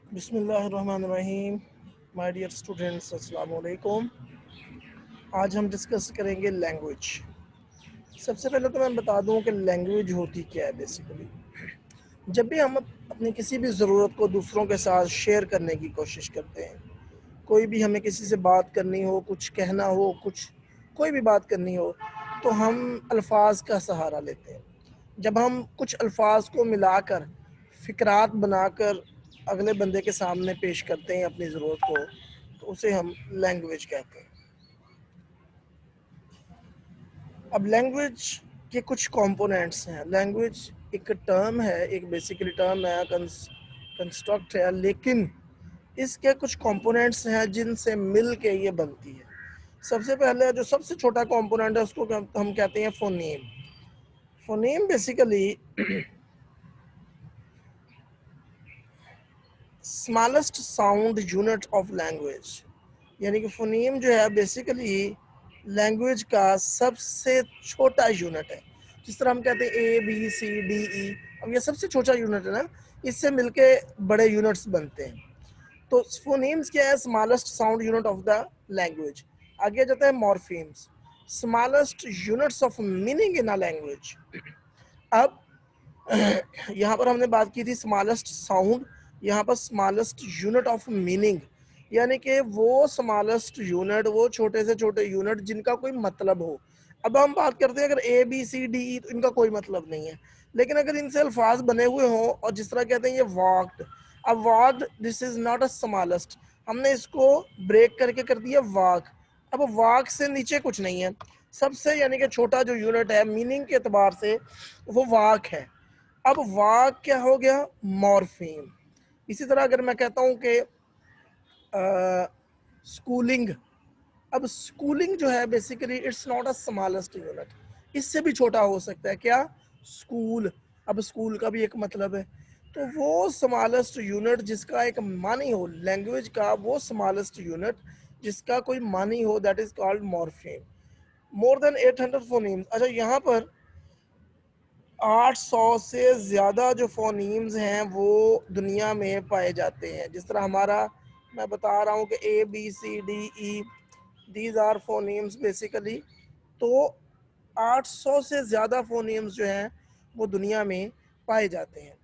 बिस्मिल्लाहिर्रहमानिर्रहीम। My dear students, अस्सलाम वालेकुम। आज हम डिस्कस करेंगे लैंग्वेज। सबसे पहले तो मैं बता दूं कि लैंग्वेज होती क्या है। बेसिकली जब भी हम अपनी किसी भी ज़रूरत को दूसरों के साथ शेयर करने की कोशिश करते हैं, कोई भी हमें किसी से बात करनी हो, कुछ कहना हो, कोई भी बात करनी हो, तो हम अल्फाज का सहारा लेते हैं। जब हम कुछ अल्फाज को मिलाकर फ़िक्रात बनाकर अगले बंदे के सामने पेश करते हैं अपनी ज़रूरत को, तो उसे हम लैंग्वेज कहते हैं। अब लैंग्वेज के कुछ कंपोनेंट्स हैं। लैंग्वेज एक टर्म है, एक बेसिकली टर्म है, कंस्ट्रक्ट है, लेकिन इसके कुछ कंपोनेंट्स हैं जिनसे मिल के ये बनती है। सबसे पहले जो सबसे छोटा कंपोनेंट है उसको हम कहते हैं phoneme. Phoneme basically smallest sound unit of language, यानी कि फोनीम जो है बेसिकली लैंग्वेज का सबसे छोटा यूनिट है। जिस तरह हम कहते हैं ABCDE, अब ये सबसे छोटा यूनिट है ना, इससे मिलके बड़े यूनिट्स बनते हैं। तो फोनीम्स क्या है? Smallest sound unit of the language. आगे जाता है morphemes, smallest units of meaning in a language. अब यहाँ पर हमने बात की थी स्मॉलेस्ट साउंड, यहाँ पर स्मॉलेस्ट यूनिट ऑफ मीनिंग, यानी कि वो स्मॉलेस्ट यूनिट, वो छोटे से छोटे यूनिट जिनका कोई मतलब हो। अब हम बात करते हैं अगर ABCDE, तो इनका कोई मतलब नहीं है, लेकिन अगर इनसे अल्फाज बने हुए हों और जिस तरह कहते हैं ये वॉक्ड, अब walked this is not a smallest, हमने इसको ब्रेक करके कर दिया वाक। अब वाक से नीचे कुछ नहीं है, सबसे यानी कि छोटा जो यूनिट है मीनिंग के एतबार से वो वाक है। अब वाक क्या हो गया? मॉर्फीम। इसी तरह अगर मैं कहता हूँ कि स्कूलिंग, अब स्कूलिंग जो है basically it's not a smallest unit, इससे भी छोटा हो सकता है क्या? स्कूल। अब स्कूल का भी एक मतलब है, तो वो स्मॉलेस्ट यूनिट जिसका एक मानी हो लैंग्वेज का, वो स्मॉलेस्ट यूनिट जिसका कोई मानी हो, that is called morpheme. More than 800 phonemes. अच्छा, यहाँ पर 800 से ज़्यादा जो फोनीम्स हैं वो दुनिया में पाए जाते हैं। जिस तरह हमारा, मैं बता रहा हूँ कि ABCDE, these are phonemes basically. तो 800 से ज़्यादा फोनीम्स जो हैं वो दुनिया में पाए जाते हैं।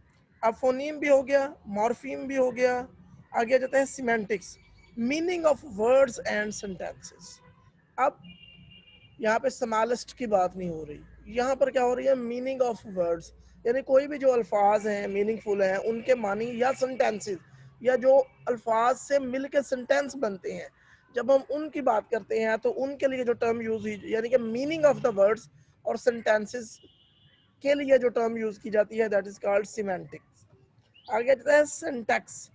अब फोनीम भी हो गया, मॉर्फीम भी हो गया, आगे जाता है semantics, meaning of words and sentences. अब यहाँ पे स्मॉलेस्ट की बात नहीं हो रही, यहाँ पर क्या हो रही है? मीनिंग ऑफ वर्ड्स, यानी कोई भी जो अल्फाज हैं मीनिंगफुल हैं उनके मानी, या सेंटेंसेस, या जो अल्फाज से मिल के सेंटेंस बनते हैं, जब हम उनकी बात करते हैं तो उनके लिए जो टर्म यूज हुई, यानी कि मीनिंग ऑफ द वर्ड्स और सेंटेंसेस के लिए जो टर्म यूज की जाती है, दैट इज कॉल्ड सिमेंटिक्स। आगे आता है syntax.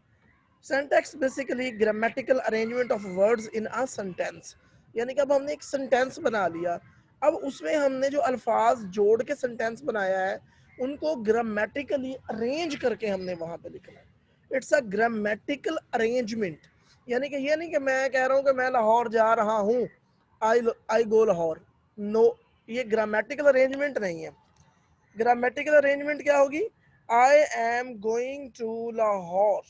Syntax basically grammatical arrangement of words in a sentence, यानी कि अब हमने एक सेंटेंस बना लिया, अब उसमें हमने जो अल्फाज जोड़ के सेंटेंस बनाया है उनको ग्रामेटिकली अरेंज करके हमने वहां पे लिखना है। इट्स अ ग्रामेटिकल अरेंजमेंट, यानी कि ये नहीं कि मैं कह रहा हूँ कि मैं लाहौर जा रहा हूँ, I I go Lahore. No, ये ग्रामेटिकल अरेंजमेंट नहीं है। ग्रामेटिकल अरेंजमेंट क्या होगी? I am going to Lahore.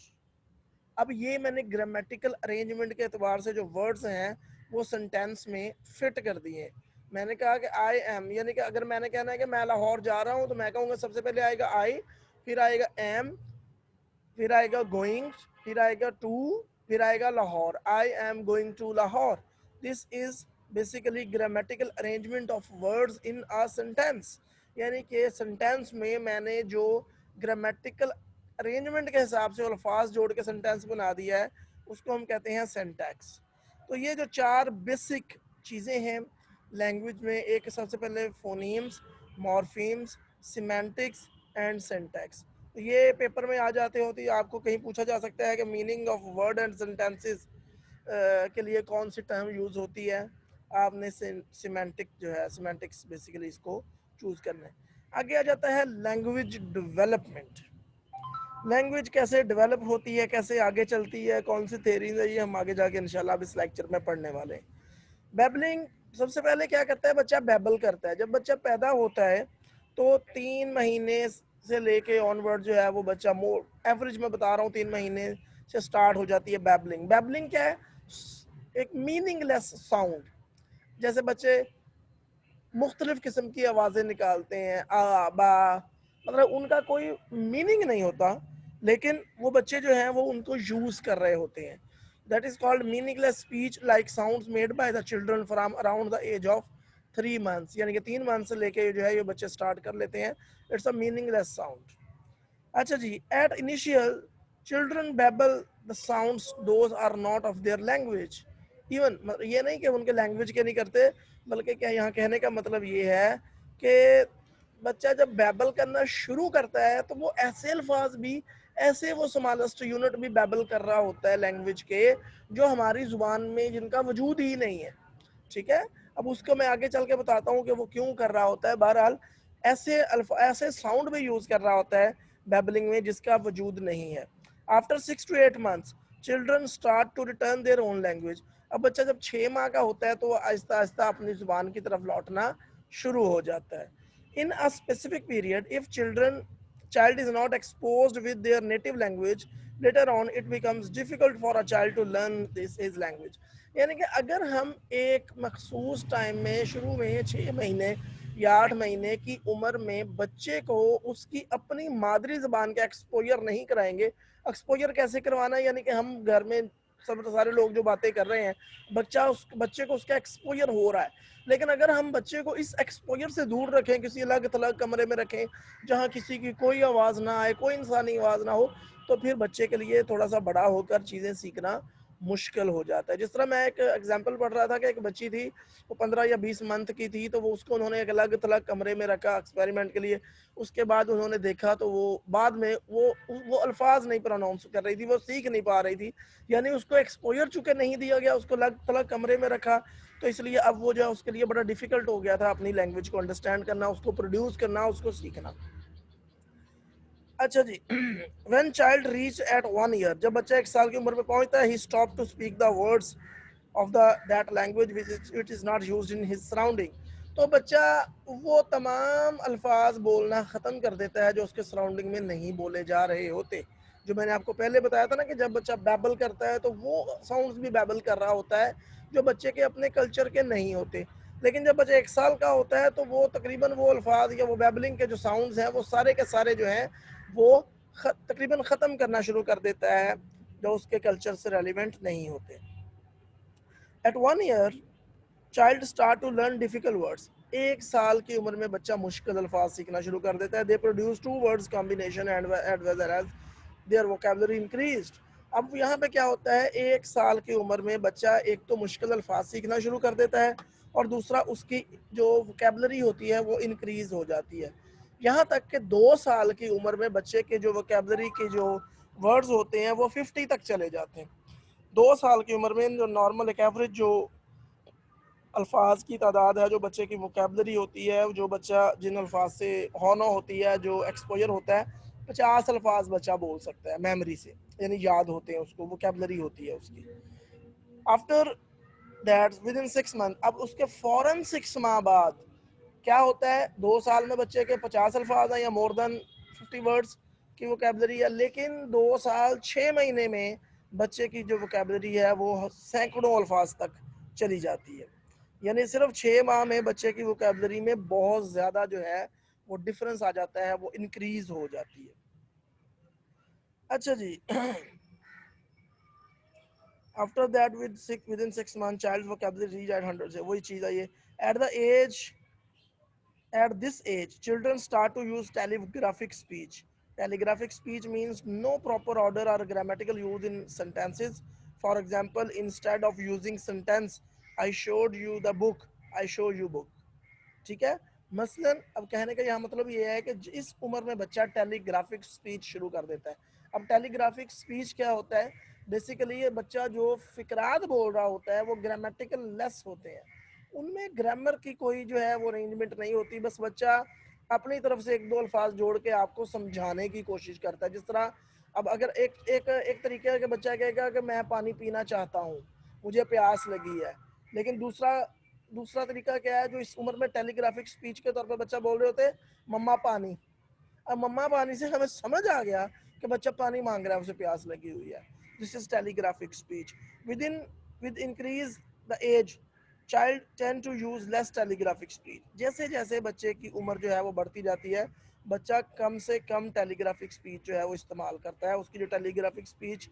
अब ये मैंने ग्रामेटिकल अरेंजमेंट के एतबार से जो वर्ड्स हैं वो सेंटेंस में फिट कर दिए। मैंने कहा कि आई एम, यानी कि अगर मैंने कहना है कि मैं लाहौर जा रहा हूँ, तो मैं कहूँगा सबसे पहले आएगा आई, फिर आएगा एम, फिर आएगा गोइंग, फिर आएगा टू, फिर आएगा Lahore. I am going to Lahore. This is basically grammatical arrangement of words in a sentence, यानी कि सेंटेंस में मैंने जो ग्रामेटिकल अरेंजमेंट के हिसाब से अल्फाज जोड़ के सेंटेंस बना दिया है उसको हम कहते हैं सिंटैक्स। तो ये जो चार बेसिक चीज़ें हैं लैंग्वेज में, एक सबसे पहले phonemes, morphemes, semantics and syntax. तो ये पेपर में आ जाते होती है, आपको कहीं पूछा जा सकता है कि meaning of word and sentences के लिए कौन सी टर्म यूज़ होती है। आपने सिमेंटिक जो है, सिमेंटिक्स बेसिकली इसको चूज़ करना है। आगे आ जाता है लैंग्वेज डेवलपमेंट। लैंग्वेज कैसे डेवलप होती है, कैसे आगे चलती है, कौन सी थेरीज है, ये हम आगे जाके इंशाल्लाह अब इस लेक्चर में पढ़ने वाले हैं। बैबलिंग, सबसे पहले क्या करता है? बच्चा बैबल करता है। जब बच्चा पैदा होता है तो 3 महीने से लेके ऑनवर्ड जो है वो बच्चा मोर एवरेज में बता रहा हूँ 3 महीने से स्टार्ट हो जाती है बैबलिंग। बैबलिंग क्या है? एक मीनिंगलेस साउंड। जैसे बच्चे मुख्तलिफ किस्म की आवाज़ें निकालते हैं, आ बा, मतलब उनका कोई मीनिंग नहीं होता, लेकिन वो बच्चे जो हैं वो उनको यूज़ कर रहे होते हैं। That is called meaningless speech like sounds made by the children from around the age of 3 months, यानी कि 3 मंथ से लेके जो है ये बच्चे स्टार्ट कर लेते हैं। It's a meaningless sound. अच्छा जी, at initial children babble the sounds those are not of their language. Even ये नहीं कि उनके लैंग्वेज के नहीं करते, बल्कि क्या यहाँ कहने का मतलब ये है कि बच्चा जब बैबल करना शुरू करता है तो वो ऐसे अल्फाज भी, ऐसे वो स्मॉलेस्ट यूनिट भी बैबल कर रहा होता है लैंग्वेज के, जो हमारी जुबान में जिनका वजूद ही नहीं है। ठीक है, अब उसको मैं आगे चल के बताता हूँ कि वो क्यों कर रहा होता है। बहरहाल ऐसे साउंड भी यूज कर रहा होता है बैबलिंग में जिसका वजूद नहीं है। After 6 to 8 months children start to return their own language. अब बच्चा जब 6 माह का होता है तो वो आहिस्ता आहिस्ता अपनी जुबान की तरफ लौटना शुरू हो जाता है। In a specific period if child is not exposed with their native language, later on it becomes difficult for a child to learn this his language। यानी कि अगर हम एक मखसूस टाइम में शुरू में 6 महीने या 8 महीने की उम्र में बच्चे को उसकी अपनी मादरी जबान का एक्सपोजर नहीं कराएंगे। एक्सपोजर कैसे करवाना है? यानी कि हम घर में सब सारे लोग जो बातें कर रहे हैं, बच्चे को उसका एक्सपोजर हो रहा है, लेकिन अगर हम बच्चे को इस एक्सपोजर से दूर रखें, किसी अलग थलग कमरे में रखें जहाँ किसी की कोई आवाज़ ना आए, कोई इंसानी आवाज़ ना हो, तो फिर बच्चे के लिए थोड़ा सा बड़ा होकर चीज़ें सीखना मुश्किल हो जाता है। जिस तरह मैं एक एग्जांपल पढ़ रहा था कि एक बच्ची थी, वो 15 या 20 मंथ की थी, तो वो उसको उन्होंने एक अलग थलग कमरे में रखा एक्सपेरिमेंट के लिए। उसके बाद उन्होंने देखा तो वो बाद में वो अल्फाज नहीं प्रोनाउंस कर रही थी, वो सीख नहीं पा रही थी, यानी उसको एक्सपोजर चूंकि नहीं दिया गया, उसको अलग थलग कमरे में रखा, तो इसलिए अब वो जो है उसके लिए बड़ा डिफिकल्ट हो गया था अपनी लैंग्वेज को अंडरस्टैंड करना, उसको प्रोड्यूस करना, उसको सीखना। अच्छा जी, when child reach at 1 year, जब बच्चा 1 साल की उम्र में पहुंचता है, he stop to speak the words of the that language which is not used in his surrounding. तो बच्चा वो तमाम अल्फाज बोलना ख़त्म कर देता है जो उसके सराउंडिंग में नहीं बोले जा रहे होते। जो मैंने आपको पहले बताया था ना कि जब बच्चा बैबल करता है तो वो साउंड्स भी बैबल कर रहा होता है जो बच्चे के अपने कल्चर के नहीं होते। लेकिन जब बच्चा 1 साल का होता है तो वो तकरीबन वो अल्फाज या वो बैबलिंग के जो साउंड्स हैं वो सारे के सारे जो हैं वो तकरीबन ख़त्म करना शुरू कर देता है जो उसके कल्चर से रेलिवेंट नहीं होते। At 1 year child start to learn difficult words. 1 साल की उम्र में बच्चा मुश्किल अल्फाज सीखना शुरू कर देता है। They produce two words combination and their vocabulary increased. अब यहाँ पे क्या होता है, 1 साल की उम्र में बच्चा एक तो मुश्किल अल्फाज सीखना शुरू कर देता है और दूसरा उसकी जो वोकेबलरी होती है वो इंक्रीज हो जाती है। यहाँ तक कि 2 साल की उम्र में बच्चे के जो वोकेबलरी के जो वर्ड्स होते हैं वो 50 तक चले जाते हैं। 2 साल की उम्र में जो नॉर्मल एक एवरेज जो अल्फाज की तादाद है, जो बच्चे की वोकेबलरी होती है, जो बच्चा जिन अल्फाज से होना होती है, जो एक्सपोजर होता है, 50 अल्फाज बच्चा बोल सकता है मेमोरी से, यानी याद होते हैं उसको, वोकेबलरी होती है उसकी। After that within 6 month, अब उसके फौरन 6 माह बाद क्या होता है, 2 साल में बच्चे के 50 अल्फाज हैं या मोर देन 50 वर्ड्स की वोकेबलरी है, लेकिन 2 साल 6 महीने में बच्चे की जो वोकेबलरी है वो सैकड़ों अल्फाज तक चली जाती है। यानी सिर्फ 6 माह में बच्चे की वोकेबलरी में बहुत ज़्यादा जो है वो डिफरेंस आ जाता है, वो इंक्रीज हो जाती है। अच्छा जी, after that within 6 month child vocabulary reach at 100 से वही चीज़ है ये। At the age At this age, children start to use telegraphic speech. Telegraphic speech means no proper order or grammatical use in sentences. For example, instead of using sentence, I showed you the book, I show you book. ठीक है, मसलन अब कहने का यहाँ मतलब ये है कि इस उम्र में बच्चा टेलीग्राफिक स्पीच शुरू कर देता है। अब टेलीग्राफिक स्पीच क्या होता है? बेसिकली ये बच्चा जो फिक्रात बोल रहा होता है वो ग्रामेटिकल लेस होते हैं, उनमें ग्रामर की कोई जो है वो अरेंजमेंट नहीं होती, बस बच्चा अपनी तरफ से एक दो अल्फाज जोड़ के आपको समझाने की कोशिश करता है। जिस तरह अब अगर एक एक एक तरीके का बच्चा कहेगा कि मैं पानी पीना चाहता हूँ, मुझे प्यास लगी है, लेकिन दूसरा दूसरा तरीका क्या है जो इस उम्र में टेलीग्राफिक स्पीच के तौर पर बच्चा बोल रहे होते हैं, मम्मा पानी। अब मम्मा पानी से हमें समझ आ गया कि बच्चा पानी मांग रहा है, उसे प्यास लगी हुई है। This is telegraphic speech. With increase the age child tend to use less telegraphic speech. जैसे जैसे बच्चे की उम्र जो है वो बढ़ती जाती है, बच्चा कम से कम टेलीग्राफिक स्पीच जो है वो इस्तेमाल करता है। उसकी जो टेलीग्राफिक स्पीच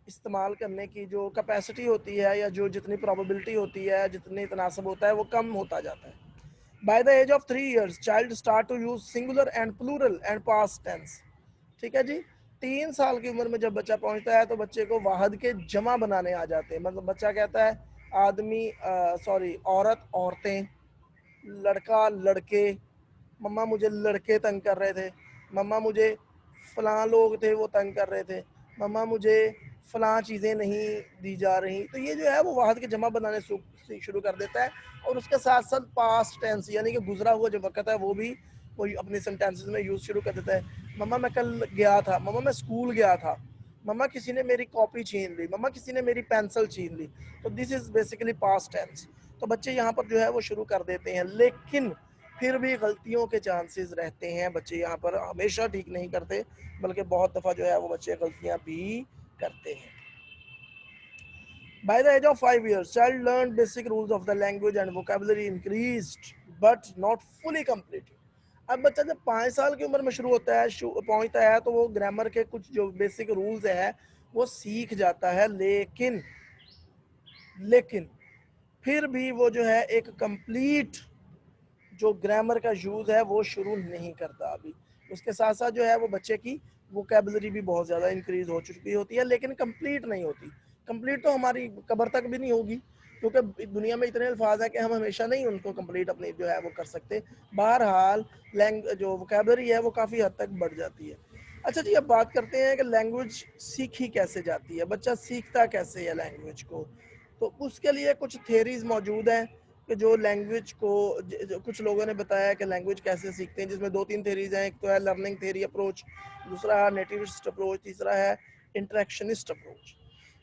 इस्तेमाल करने की जो कैपेसिटी होती है, या जो जितनी प्रोबेबिलिटी होती है, जितनी तनासब होता है, वो कम होता जाता है। By the age of 3 years child start to use singular and plural and past tense. ठीक है जी। 3 साल की उम्र में जब बच्चा पहुंचता है तो बच्चे को वाहद के जमा बनाने आ जाते हैं। मतलब बच्चा कहता है आदमी, सॉरी, औरत औरतें, लड़का लड़के, मम्मा मुझे लड़के तंग कर रहे थे, मम्मा मुझे फलां लोग थे वो तंग कर रहे थे, मम्मा मुझे फलां चीज़ें नहीं दी जा रही। तो ये जो है वो वाहद के जमा बनाने शुरू कर देता है। और उसके साथ साथ पास्ट टेंस यानी कि गुजरा हुआ जो वक्त है वो अपने सेंटेंसेस में यूज़ शुरू कर देता है। मम्मा मैं कल गया था, मम्मा मैं स्कूल गया था, मम्मा किसी ने मेरी कॉपी छीन ली, मम्मा किसी ने मेरी पेंसिल छीन ली। तो this is basically past tense. तो बच्चे यहाँ पर जो है वो शुरू कर देते हैं, लेकिन फिर भी गलतियों के चांसेस रहते हैं। बच्चे यहाँ पर हमेशा ठीक नहीं करते, बल्कि बहुत दफ़ा जो है वो बच्चे गलतियाँ भी करते हैं। By the age of 5 years, child learned basic rules of the language and vocabulary increased, but not fully completed. अब बच्चा जब 5 साल की उम्र में शुरू होता है, पहुंचता है, तो वो ग्रामर के कुछ जो बेसिक रूल्स है वो सीख जाता है, लेकिन फिर भी वो जो है एक कंप्लीट जो ग्रामर का यूज़ है वो शुरू नहीं करता अभी। उसके साथ साथ जो है वो बच्चे की वोकेबलरी भी बहुत ज़्यादा इंक्रीज हो चुकी होती है, लेकिन कंप्लीट नहीं होती। कंप्लीट तो हमारी कब्र तक भी नहीं होगी, क्योंकि दुनिया में इतने अल्फाज हैं कि हम हमेशा नहीं उनको कंप्लीट अपनी जो है वो कर सकते। बहरहाल जो वोकेबलरी है वो काफ़ी हद तक बढ़ जाती है। अच्छा जी, अब बात करते हैं कि लैंग्वेज सीखी कैसे जाती है, बच्चा सीखता कैसे है लैंग्वेज को। तो उसके लिए कुछ थेरीज मौजूद हैं कि जो लैंग्वेज को जो कुछ लोगों ने बताया कि लैंग्वेज कैसे सीखते हैं, जिसमें 2-3 थेरीज हैं। एक तो है लर्निंग थेरी अप्रोच, दूसरा है नेटिविस्ट अप्रोच, तीसरा है इंटरेक्शनिस्ट अप्रोच।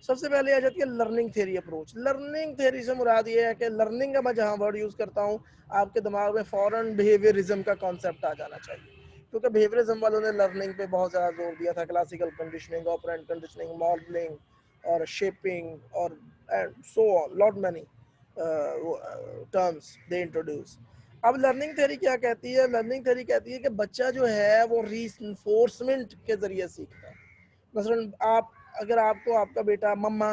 सबसे पहले आ जाती है learning theory approach. Learning theory से मुराद ये है कि लर्निंग का मैं जहाँ वर्ड यूज़ करता हूँ, आपके दिमाग में फ़ौरन बिहेवियरिज्म का कॉन्सेप्ट आ जाना चाहिए, क्योंकि बिहेवियरिज्म वालों ने लर्निंग पे बहुत ज़्यादा जोर दिया था। Classical conditioning, operant conditioning, modelling और शेपिंग और and so on, lot many terms they introduce. अब लर्निंग थ्योरी क्या कहती है? लर्निंग थ्योरी कहती है कि बच्चा जो है वो रीइंफोर्समेंट के जरिए सीखता है। मसलन आप, अगर आपको आपका बेटा मम्मा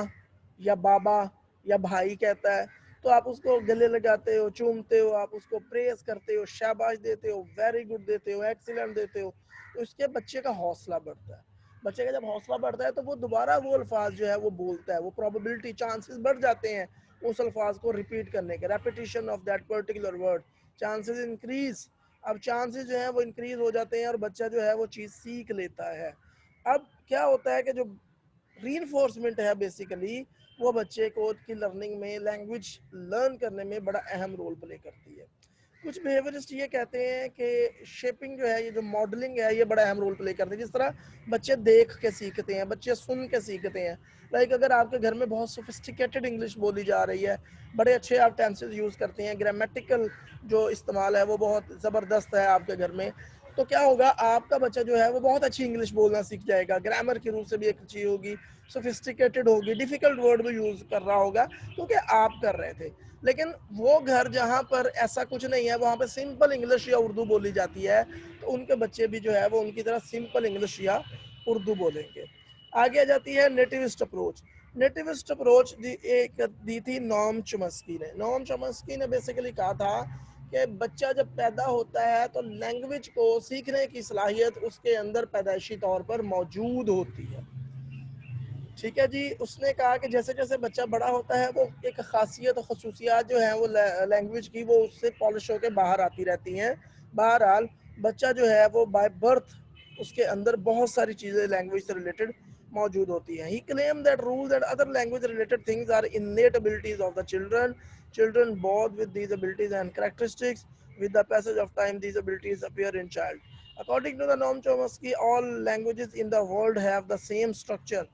या बाबा या भाई कहता है, तो आप उसको गले लगाते हो, चूमते हो, आप उसको प्रेस करते हो, शाबाश देते हो, वेरी गुड देते हो, एक्सीलेंट देते हो। तो इसके बच्चे का हौसला बढ़ता है। बच्चे का जब हौसला बढ़ता है तो वो दोबारा वो अल्फाज जो है वो बोलता है, वो प्रोबेबिलिटी, चांसेस बढ़ जाते हैं उस अल्फाज को रिपीट करने के, repetition of that particular word, chances increase. अब चांसेस जो है वो इंक्रीज हो जाते हैं और बच्चा जो है वो चीज़ सीख लेता है। अब क्या होता है कि जो रीइंफोर्समेंट है बेसिकली, वो बच्चे को की लर्निंग में, लैंग्वेज लर्न करने में बड़ा अहम रोल प्ले करती है। कुछ बिहेवियरिस्ट ये कहते हैं कि शेपिंग जो है, ये जो मॉडलिंग है, ये बड़ा अहम रोल प्ले करती है। जिस तरह बच्चे देख के सीखते हैं, बच्चे सुन के सीखते हैं। लाइक अगर आपके घर में बहुत सोफिस्टिकेटेड इंग्लिश बोली जा रही है, बड़े अच्छे आप टेंसेस यूज़ करते हैं, ग्रामेटिकल जो इस्तेमाल है वो बहुत ज़बरदस्त है आपके घर में, तो क्या होगा, आपका बच्चा जो है वो बहुत अच्छी इंग्लिश बोलना सीख जाएगा। ग्रामर की रूल से भी एक अच्छी होगी, सोफिस्टिकेटेड होगी, डिफ़िकल्ट वर्ड भी यूज़ कर रहा होगा क्योंकि आप कर रहे थे। लेकिन वो घर जहाँ पर ऐसा कुछ नहीं है, वहाँ पे सिंपल इंग्लिश या उर्दू बोली जाती है, तो उनके बच्चे भी जो है वो उनकी तरह सिंपल इंग्लिश या उर्दू बोलेंगे। आगे आ जाती है नेटिविस्ट अप्रोच। नेटिविस्ट अप्रोच दी थी नॉम चॉम्स्की ने। नॉम चॉम्स्की ने बेसिकली कहा था कि बच्चा जब पैदा होता है तो लैंग्वेज को सीखने की सलाहियत उसके अंदर पैदाइशी तौर पर मौजूद होती है। ठीक है जी। उसने कहा कि जैसे जैसे बच्चा बड़ा होता है वो एक खासियत और खसूसियात जो है वो लैंग्वेज की, वो उससे पॉलिश होकर बाहर आती रहती हैं। बहरहाल बच्चा जो है वो बाय बर्थ उसके अंदर बहुत सारी चीज़ें लैंग्वेज से रिलेटेड मौजूद होती हैं। He claim that rules and other language related things are innate abilities of the children born with these abilities and characteristics. With the passage of time, these abilities appear in child. According to the Noam Chomsky, all languages in the world have the same structure,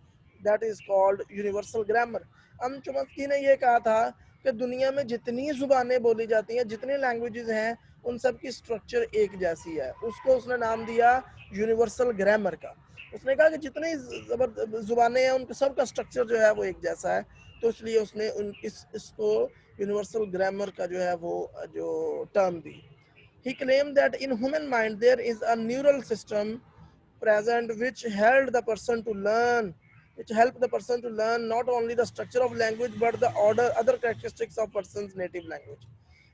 that is called universal grammar. हम चुमस्की ने ये कहा था कि दुनिया में जितनी जुबानें बोली जाती हैं, जितनी लैंग्वेजेस हैं, उन सब की स्ट्रक्चर एक जैसी है। उसको उसने नाम दिया यूनिवर्सल ग्रामर का। उसने कहा कि जितनी ज़ुबानें हैं उनके सब का स्ट्रक्चर जो है वो एक जैसा है, तो इसलिए उसने इसको यूनिवर्सल ग्रामर का जो है वो जो term the. He claimed that in human mind there is a neural system present which help the person to learn not only the structure of language but the order other characteristics of person's native language.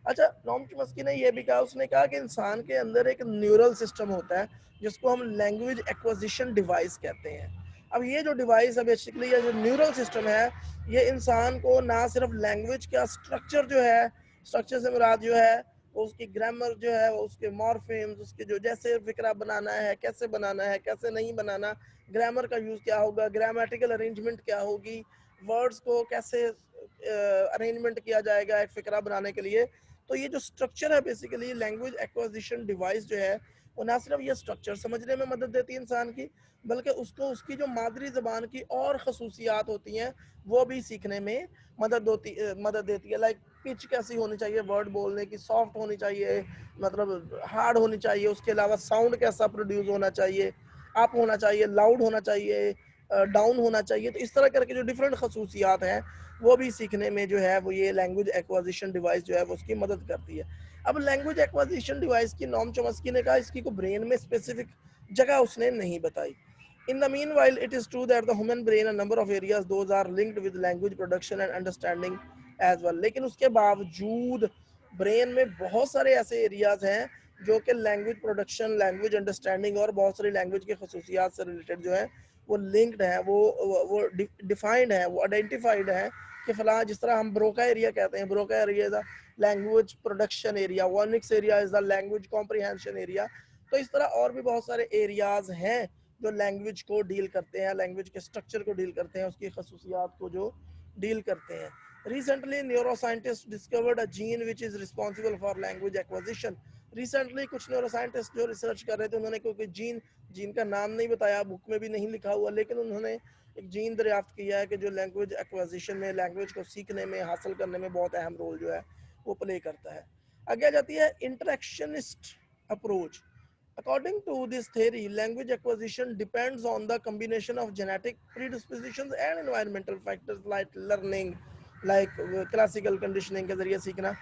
अच्छा, Noam Chomsky ने ये भी कहा, उसने कहा कि इंसान के अंदर एक न्यूरल सिस्टम होता है जिसको हम लैंग्वेज एक्विजिशन डिवाइस कहते हैं। अब ये जो डिवाइस है बेसिकली, ये जो न्यूरल सिस्टम है, ये इंसान को ना सिर्फ लैंग्वेज का स्ट्रक्चर जो है, स्ट्रक्चर से मुराद जो है वो उसकी ग्रामर जो है, वो उसके मॉर्फेम्स, उसके जो जैसे फिक्रा बनाना है, कैसे नहीं बनाना, ग्रामर का यूज़ क्या होगा, ग्रामेटिकल अरेंजमेंट क्या होगी, वर्ड्स को कैसे अरेंजमेंट किया जाएगा एक फिक्रा बनाने के लिए। तो ये जो स्ट्रक्चर है बेसिकली लैंग्वेज एक्विजिशन डिवाइस जो है, वो ना सिर्फ ये स्ट्रक्चर समझने में मदद देती है इंसान की, बल्कि उसको उसकी जो मादरी ज़बान की और खसूसियात होती हैं वो भी सीखने में मदद देती है। लाइक पिच कैसी होनी चाहिए वर्ड बोलने की, सॉफ्ट होनी चाहिए, मतलब हार्ड होनी चाहिए, उसके अलावा साउंड कैसा प्रोड्यूस होना चाहिए, अप होना चाहिए, लाउड होना चाहिए, डाउन होना चाहिए। तो इस तरह करके जो डिफरेंट खसूसियात हैं वो भी सीखने में जो है वो ये लैंग्वेज एक्विजिशन डिवाइस जो है वो उसकी मदद करती है। अब लैंग्वेज एक्विजिशन डिवाइस की नॉम चॉम्स्की ने कहा इसकी को ब्रेन में स्पेसिफिक जगह उसने नहीं बताई। In the meanwhile, it is true that the human brain a number of areas those are linked with language production and understanding as well. लेकिन उसके बावजूद ब्रेन में बहुत सारे ऐसे एरियाज हैं जो कि लैंग्वेज प्रोडक्शन, लैंग्वेज अंडरस्टैंडिंग और बहुत सारी लैंग्वेज की खसूसियात से रिलेटेड जो है वो लिंक्ड है, वो डिफाइंड है, वो आइडेंटिफाइड है कि फला, जिस तरह हम ब्रोका एरिया कहते हैं, Broca area is the language production area, Wernicke's area is the language comprehension area. तो इस तरह और भी बहुत सारे एरियाज हैं जो लैंग्वेज को डील करते हैं, लैंग्वेज के स्ट्रक्चर को डील करते हैं, उसकी खसूसियात को जो डील करते हैं। Recently neuroscientist discovered a gene which is responsible for language acquisition. Recently कुछ न्यूरोसाइंटिस्ट जो रिसर्च कर रहे थे, उन्होंने कोई जीन, जीन का नाम नहीं बताया, बुक में भी नहीं लिखा हुआ, लेकिन उन्होंने एक जीन दरियाफ्त किया है कि जो लैंग्वेज एक्विजिशन में, लैंग्वेज को सीखने में, हासिल करने में बहुत अहम रोल जो है वो प्ले करता है। आगे आ जाती है interactionist approach. According to this theory, language acquisition depends on the combination of genetic predispositions and environmental factors like learning, like classical conditioning के जरिए सीखना।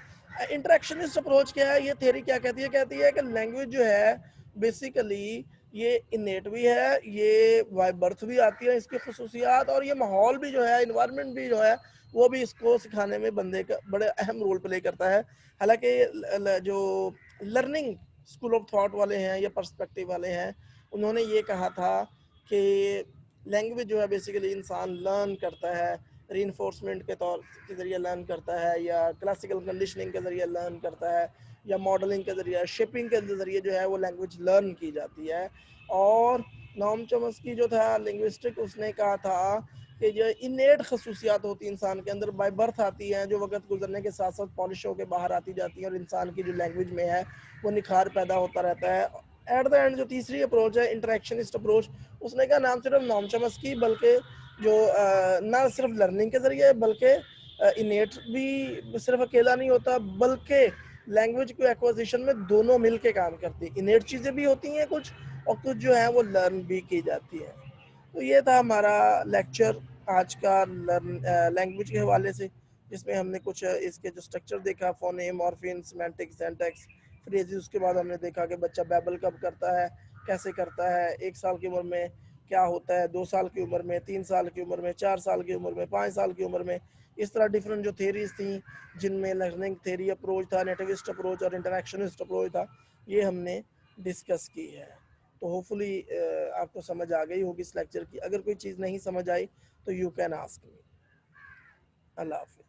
इंटरेक्शनिस्ट अप्रोच क्या है, ये थ्योरी क्या कहती है कि लैंग्वेज जो है बेसिकली ये इनेट भी है, ये बाय बर्थ भी आती है इसकी खसूसियात, और ये माहौल भी जो है, इन्वायरमेंट भी जो है वो भी इसको सिखाने में बंदे का बड़े अहम रोल प्ले करता है। हालांकि जो लर्निंग स्कूल ऑफ थॉट वाले हैं या पर्सपेक्टिव वाले हैं, उन्होंने ये कहा था कि लैंग्वेज जो है बेसिकली इंसान लर्न करता है, रीइंफोर्समेंट के तौर के ज़रिए लर्न करता है, या क्लासिकल कंडीशनिंग के ज़रिए लर्न करता है, या मॉडलिंग के ज़रिए, शेपिंग के ज़रिए जो है वो लैंग्वेज लर्न की जाती है। और नॉम चॉम्स्की जो था लिंग्विस्टिक, उसने कहा था कि जो इनेट खसूसियात होती है इंसान के अंदर, बाय बर्थ आती हैं, जो वक्त गुजरने के साथ साथ पॉलिश होकर बाहर आती जाती हैं, और इंसान की जो लैंग्वेज में है वो निखार पैदा होता रहता है। एट द एंड जो तीसरी अप्रोच है इंटरेक्शनिस्ट अप्रोच, उसने कहा नाम सिर्फ नॉम चॉम्स्की, बल्कि जो ना सिर्फ लर्निंग के ज़रिए, बल्कि इनेट भी सिर्फ अकेला नहीं होता, बल्कि लैंग्वेज को एक्विजिशन में दोनों मिल के काम करती है। इनेट चीज़ें भी होती हैं कुछ, और कुछ जो है वो लर्न भी की जाती है। तो ये था हमारा लेक्चर आज का लैंग्वेज के हवाले से, जिसमें हमने कुछ इसके जो स्ट्रक्चर देखा, phoneme, morpheme, semantic, syntax, phrases. उसके बाद हमने देखा कि बच्चा बैबल कब करता है, कैसे करता है, 1 साल की उम्र में क्या होता है, 2 साल की उम्र में, 3 साल की उम्र में, 4 साल की उम्र में, 5 साल की उम्र में। इस तरह डिफरेंट जो थेरीज थी, जिनमें लर्निंग थेरी अप्रोच था, नेटिविस्ट अप्रोच और इंटरेक्शनिस्ट अप्रोच था, ये हमने डिस्कस की है। तो होपफुली आपको समझ आ गई होगी इस लेक्चर की। अगर कोई चीज़ नहीं समझ आई तो यू कैन आस्क मी। अल्लाह हाफिज़।